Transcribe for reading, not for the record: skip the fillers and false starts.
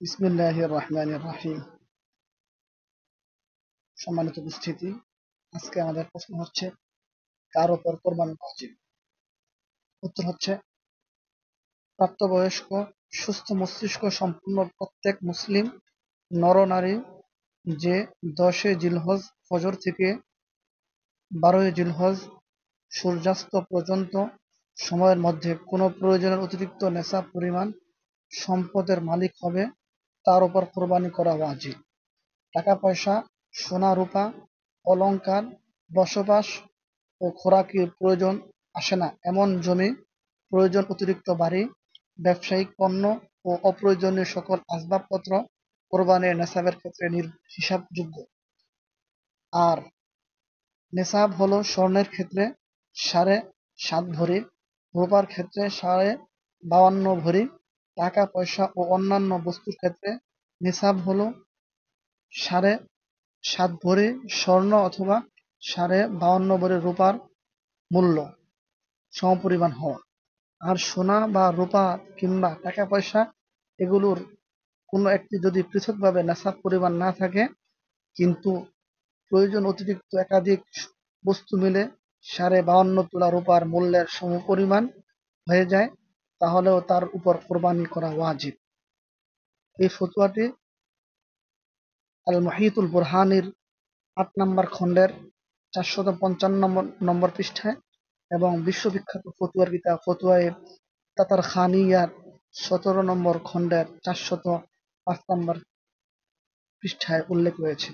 বিসমিল্লাহির রহমানির রহিম। সম্মানিত উপস্থিতি, আজকে আমাদের প্রশ্ন হচ্ছে, কার উপর কোরবানি ওয়াজিব? উত্তর হচ্ছে, প্রাপ্তবয়স্ক সুস্থ মস্তিষ্ক সম্পন্ন প্রত্যেক মুসলিম নর-নারী যে 10 জিলহজ ফজর থেকে 12 জিলহজ সূর্যাস্ত পর্যন্ত সময়ের মধ্যে কোনো প্রয়োজনের অতিরিক্ত নেশাব পরিমাণ সম্পদের মালিক হবে, তার উপর কোরবানি করা ওয়াজিব। টাকা পয়সা, সোনা রূপা, অলংকার, বসবাস ও খোরাকির প্রয়োজন আসে না এমন জমি, প্রয়োজন অতিরিক্ত বাড়ি, ব্যবসায়িক পণ্য ও অপ্রয়োজনীয় সকল আসবাবপত্র কোরবানির নেশাবের ক্ষেত্রে হিসাবযোগ্য। আর নেশাব হলো স্বর্ণের ক্ষেত্রে 7.5 ভরি, রূপার ক্ষেত্রে 52 ভরি, টাকা পয়সা ও অন্যান্য বস্তুর ক্ষেত্রে নেশাব হলো 7.5 ভরি স্বর্ণ অথবা 52 ভরি রূপার মূল্য সমপরিমাণ হওয়া। আর সোনা বা রূপা কিংবা টাকা পয়সা এগুলোর কোনো একটি যদি পৃথকভাবে নেশাব পরিমাণ না থাকে, কিন্তু প্রয়োজন অতিরিক্ত একাধিক বস্তু মিলে 52.5 তোলা রূপার মূল্যের সমপরিমাণ হয়ে যায়, তাহলেও তার উপর কোরবানি করা ওয়াজিব। এই ফতোয়াটি আল মুহিতুল বুরহানির 8 নম্বর খণ্ডের 455 নম্বর পৃষ্ঠায় এবং বিশ্ববিখ্যাত ফতোয়ার কিতাব ফতোয়ায়ে তাতারখানিয়ার 17 নম্বর খণ্ডের 405 নম্বর পৃষ্ঠায় উল্লেখ রয়েছে।